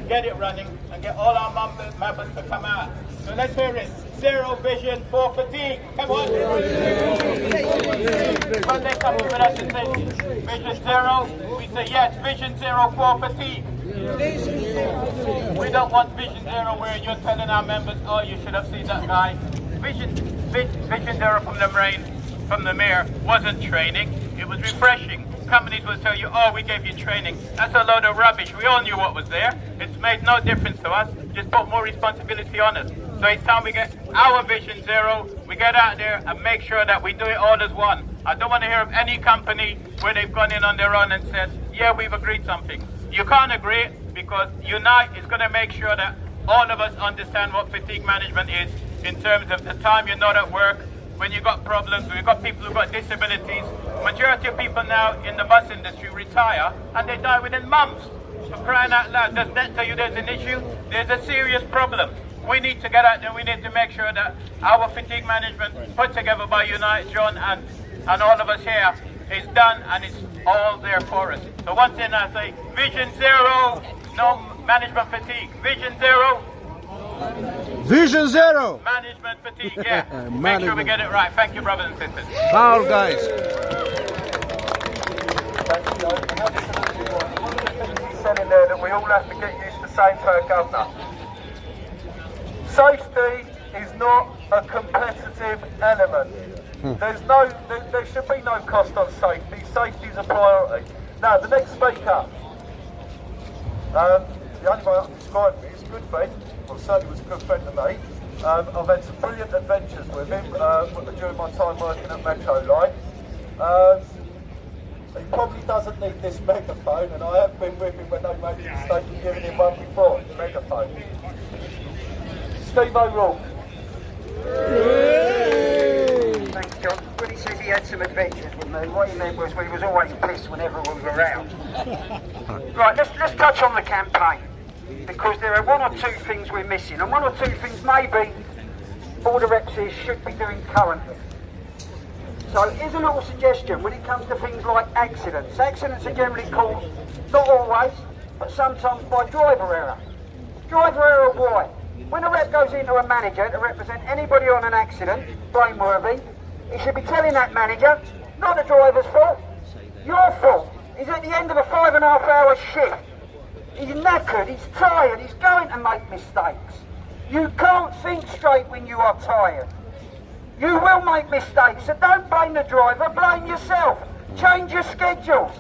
get it running, and get all our members to come out. So let's hear it. Zero vision for fatigue. Come on. When they come to us and say vision zero, we say yes, vision zero for fatigue. We don't want vision zero where you're telling our members, oh, you should have seen that guy. Vision zero from the mayor wasn't training, it was refreshing. Companies will tell you, oh, we gave you training. That's a load of rubbish. We all knew what was there. It's made no difference to us. Just put more responsibility on us. So it's time we get our vision zero. We get out there and make sure that we do it all as one. I don't want to hear of any company where they've gone in on their own and said, yeah, we've agreed something. You can't agree because Unite is going to make sure that all of us understand what fatigue management is in terms of the time you're not at work, when you've got problems, we've got people who've got disabilities. Majority of people now in the bus industry retire and they die within months. For crying out loud, does that tell you there's an issue? There's a serious problem. We need to get out there, we need to make sure that our fatigue management put together by Unite, John and all of us here is done and it's all there for us. So once again I say, vision zero, no management fatigue. Vision zero. Vision zero. Management fatigue, yeah. Make sure we get it right. Thank you, brothers and sisters. Power, guys. He said in there that we all have to get used to saying to our governor, safety is not a competitive element. There should be no cost on safety. Safety is a priority. Now, the next speaker, the only way I can describe him is a good friend. Well, certainly was a good friend to me. I've had some brilliant adventures with him during my time working at Metro Line. He probably doesn't need this megaphone, and I have been with him when they made the mistake of giving him one before, the megaphone. Steve O'Rourke. Thanks, John. When he says he had some adventures with me, what he meant was we was always pissed whenever we were around. Right, let's touch on the campaign, because there are one or two things we're missing, and one or two things maybe Border Exes should be doing currently. So here's a little suggestion when it comes to things like accidents. Accidents are generally caused, not always, but sometimes by driver error. Driver error why? When a rep goes into a manager to represent anybody on an accident, blameworthy, he should be telling that manager, not the driver's fault, your fault. He's at the end of a 5.5-hour shift. He's knackered, he's tired, he's going to make mistakes. You can't think straight when you are tired. You will make mistakes, so don't blame the driver, blame yourself. Change your schedules.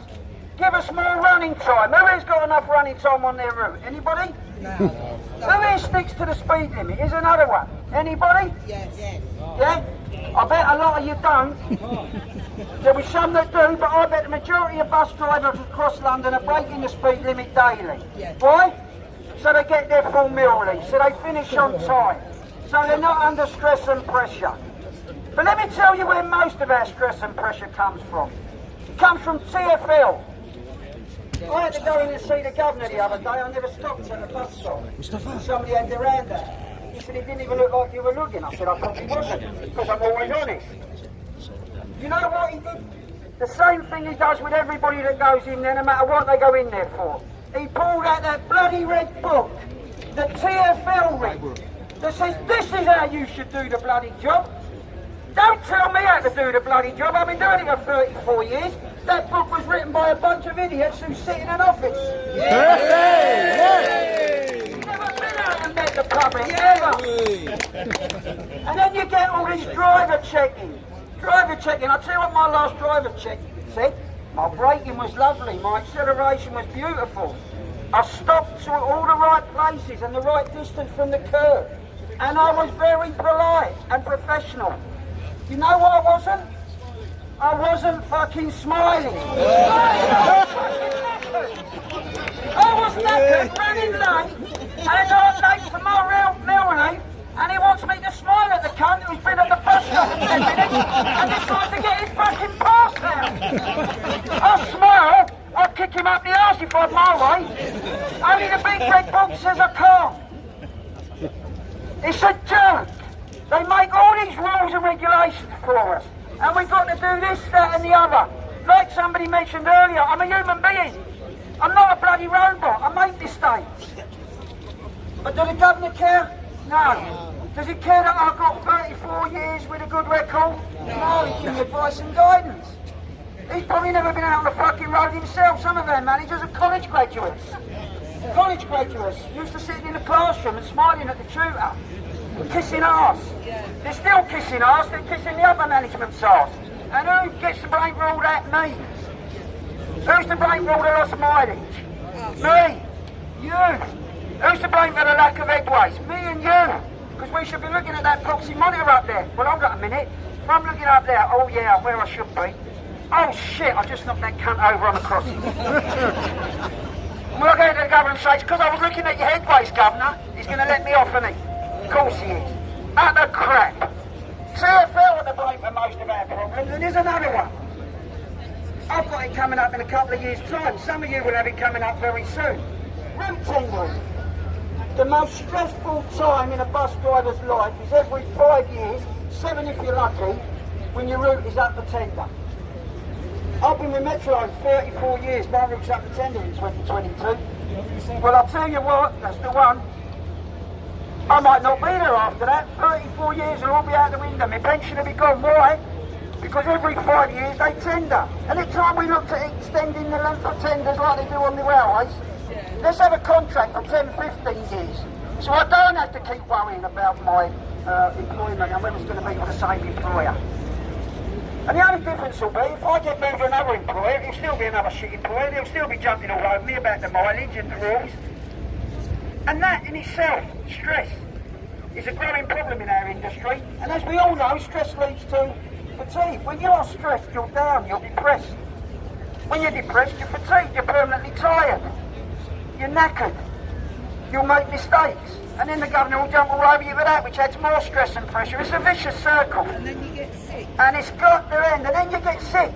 Give us more running time. Who has got enough running time on their route? Anybody? No. Who here sticks to the speed limit? Here's another one. Anybody? Yes. Yeah? I bet a lot of you don't. There'll be some that do, but I bet the majority of bus drivers across London are breaking the speed limit daily. Yes. Why? So they get their full meal release, so they finish on time. So they're not under stress and pressure. But let me tell you where most of our stress and pressure comes from. It comes from TfL. I had to go in and see the governor the other day. I never stopped at the bus stop. Somebody had their hand out. He said, it didn't even look like you were looking. I said, I probably wasn't, because I'm always honest. You know what he did? The same thing he does with everybody that goes in there, no matter what they go in there for. He pulled out that bloody red book, the TfL read, that says, this is how you should do the bloody job. Don't tell me how to do the bloody job. I've been doing it for 34 years. That book was written by a bunch of idiots who sit in an office. You've never been out and met the public, ever. And then you get all these driver checking. Driver checking. I'll tell you what my last driver check said. My braking was lovely. My acceleration was beautiful. I stopped to all the right places and the right distance from the curb. And I was very polite and professional. You know what I wasn't? I wasn't fucking smiling. I was knackered, running late, and I'm late for my meal relief, and he wants me to smile at the cunt who's been at the bus stop for 10 minutes and decides to get his fucking pass out. I smile, I kick him up the arse if I'm my way. Only the big red book says I can't. It's a joke. They make all these rules and regulations for us. And we've got to do this, that and the other. Like somebody mentioned earlier, I'm a human being. I'm not a bloody robot. I make mistakes. Does the governor care? No. Does he care that I've got 34 years with a good record? No, he gives me advice and guidance. He's probably never been out on the fucking road himself. Some of our managers are college graduates. College graduates used to sit in the classroom and smiling at the tutor, kissing arse. They're still kissing arse, they're kissing the other management's arse. And who gets the blame for all that? Me. Who's to blame for all the lost mileage? Me. You. Who's to blame for the lack of headways? Me and you. Because we should be looking at that proxy monitor up there. Well, hold on a minute. If I'm looking up there, oh yeah, I'm where I should be. Oh shit, I just knocked that cunt over on the crossing. When I go to the governor and say, it's because I was looking at your headways, governor, he's going to let me off, isn't he? Of course he is. Utter crap. TfL are to blame for most of our problems, and here's another one. I've got it coming up in a couple of years' time. Some of you will have it coming up very soon. Route tendering. The most stressful time in a bus driver's life is every 5 years, 7 if you're lucky, when your route is up for tender. I've been with Metro 34 years, my route's up for tender in 2022. Well, I'll tell you what, that's the one. I might not be there after that. 34 years will all be out the window. My pension will be gone. Why? Because every 5 years they tender. And at the time we looked at extending the length of tenders like they do on the railways, let's have a contract for 10, 15 years. So I don't have to keep worrying about my employment and whether it's going to be with the same employer. And the only difference will be, if I get moved to another employer, it'll still be another shit employer, they'll still be jumping all over me about the mileage and the rules. And that in itself, stress, is a growing problem in our industry. And as we all know, stress leads to fatigue. When you are stressed, you're down, you're depressed. When you're depressed, you're fatigued, you're permanently tired. You're knackered. You'll make mistakes. And then the governor will jump all over you with that, which adds more stress and pressure. It's a vicious circle. And then you get sick. And it's got to end, and then you get sick.